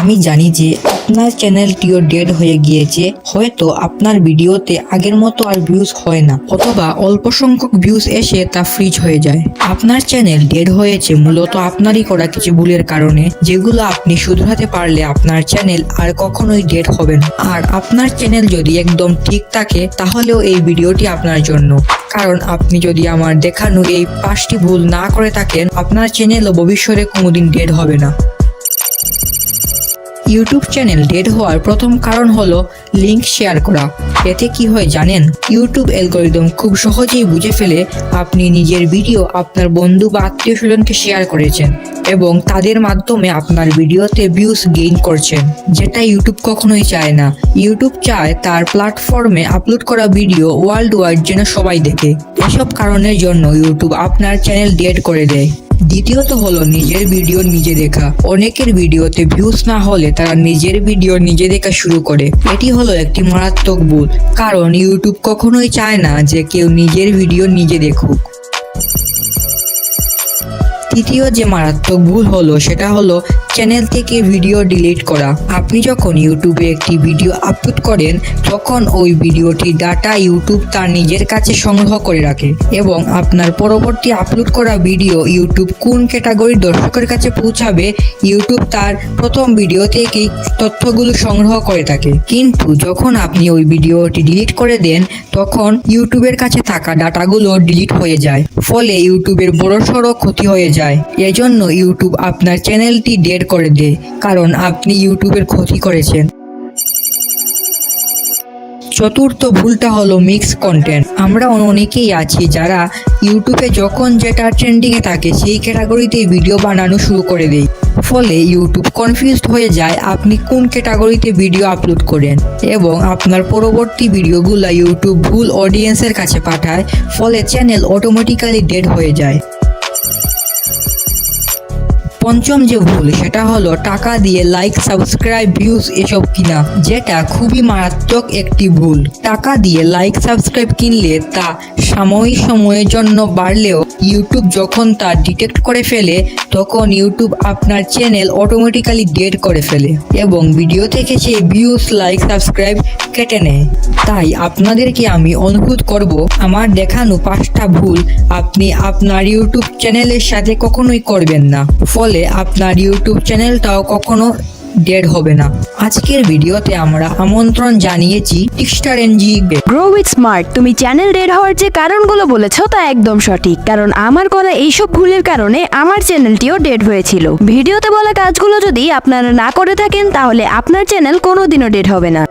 আমি জানি যে আপনার চ্যানেলটিও ডেড হয়ে গিয়েছে, হয়তো আপনার ভিডিওতে আগের মতো আর ভিউজ হয় না, অথবা অল্প সংখ্যক ভিউজ এসে তা ফ্রিজ হয়ে যায়। আপনার চ্যানেল ডেড হয়েছে মূলত আপনারই করা কিছু ভুলের কারণে, যেগুলো আপনি শুধরাতে পারলে আপনার চ্যানেল আর কখনোই ডেড হবে না। আর আপনার চ্যানেল যদি একদম ঠিক থাকে তাহলেও এই ভিডিওটি আপনার জন্য, কারণ আপনি যদি আমার দেখানো এই 5টি ভুল না করে থাকেন, আপনার চ্যানেলও ভবিষ্যতে কোনোদিন ডেড হবে না। ইউটিউব চ্যানেল ডেড হওয়ার প্রথম কারণ হলো লিংক শেয়ার করা। এতে কি হয় জানেন? ইউটিউব অ্যালগরিদম খুব সহজেই বুঝে ফেলে আপনি নিজের ভিডিও আপনার বন্ধু বা আত্মীয় স্বজনকে শেয়ার করেছেন এবং তাদের মাধ্যমে আপনার ভিডিওতে ভিউজ গেইন করছেন, যেটা ইউটিউব কখনোই চায় না। ইউটিউব চায় তার প্ল্যাটফর্মে আপলোড করা ভিডিও ওয়ার্ল্ড ওয়াইড যেন সবাই দেখে। এসব কারণের জন্য ইউটিউব আপনার চ্যানেল ডেড করে দেয়। দ্বিতীয়ত হলো নিজের ভিডিও নিজে দেখা। অনেকের ভিডিওতে ভিউজ না হলে তারা নিজের ভিডিও নিজে দেখা শুরু করে। এটি হলো একটি মারাত্মক ভুল, কারণ ইউটিউব কখনোই চায় না যে কেউ নিজের ভিডিও নিজে দেখুক। তৃতীয় যে মারাত্মক ভুল হলো সেটা হলো চ্যানেল থেকে ভিডিও ডিলিট করা। আপনি যখন ইউটিউবে একটি ভিডিও আপলোড করেন তখন ওই ভিডিওটির ডাটা ইউটিউব তার নিজের কাছে সংগ্রহ করে রাখে এবং আপনার পরবর্তী আপলোড করা ভিডিও ইউটিউব কোন ক্যাটাগরির দর্শকের কাছে পৌঁছাবে ইউটিউব তার প্রথম ভিডিও থেকেই তথ্যগুলো সংগ্রহ করে থাকে। কিন্তু যখন আপনি ওই ভিডিওটি ডিলিট করে দেন তখন ইউটিউবের কাছে থাকা ডাটাগুলো ডিলিট হয়ে যায়, ফলে ইউটিউবের বড়সড় ক্ষতি হয়ে যায়। এজন্য ইউটিউব আপনার চ্যানেলটি ডেড করে দেয়, কারণ আপনি ইউটিউবের ক্ষতি করেছেন। চতুর্থ ভুলটা হলো মিক্স কন্টেন্ট। আমরা অনেকেই আছি যারা ইউটিউবে যখন যেটা ট্রেন্ডিংয়ে থাকে সেই ক্যাটাগরিতে ভিডিও বানানো শুরু করে দেয়, ফলে ইউটিউব কনফিউজড হয়ে যায় আপনি কোন ক্যাটাগরিতে ভিডিও আপলোড করেন এবং আপনার পরবর্তী ভিডিওগুলো ইউটিউব ভুল অডিয়েন্সের কাছে পাঠায়, ফলে চ্যানেল অটোমেটিক্যালি ডেড হয়ে যায়। পঞ্চম যে ভুল সেটা হলো টাকা দিয়ে লাইক, সাবস্ক্রাইব, ভিউজ এসব কিনা, যেটা খুবই মারাত্মক একটি ভুল। টাকা দিয়ে লাইক, সাবস্ক্রাইব কিনলে তা সাময়িক সময়ের জন্য বাড়লেও ইউটিউব যখন তা ডিটেক্ট করে ফেলে তখন ইউটিউব আপনার চ্যানেল অটোমেটিক্যালি ডেড করে ফেলে এবং ভিডিও থেকে সেই ভিউজ, লাইক, সাবস্ক্রাইব কেটে নেয়। তাই আপনাদেরকে আমি অনুরোধ করব, আমার দেখানো 5টা ভুল আপনি আপনার ইউটিউব চ্যানেলের সাথে কখনোই করবেন না, ফলে আপনার ইউটিউব চ্যানেলটাও কখনো ডেড হবে না। আজকের ভিডিওতে আমরা আমন্ত্রণ জানিয়েছি টিকস্টার এনজি গ্রো উইথ স্মার্ট। তুমি চ্যানেল ডেড হওয়ার যে কারণগুলো বলেছো তা একদম সঠিক, কারণ আমার করা এইসব ভুলের কারণে আমার চ্যানেলটিও ডেড হয়েছিল। ভিডিওতে বলা কাজগুলো যদি আপনারা না করে থাকেন তাহলে আপনার চ্যানেল কোনোদিনও ডেড হবে না।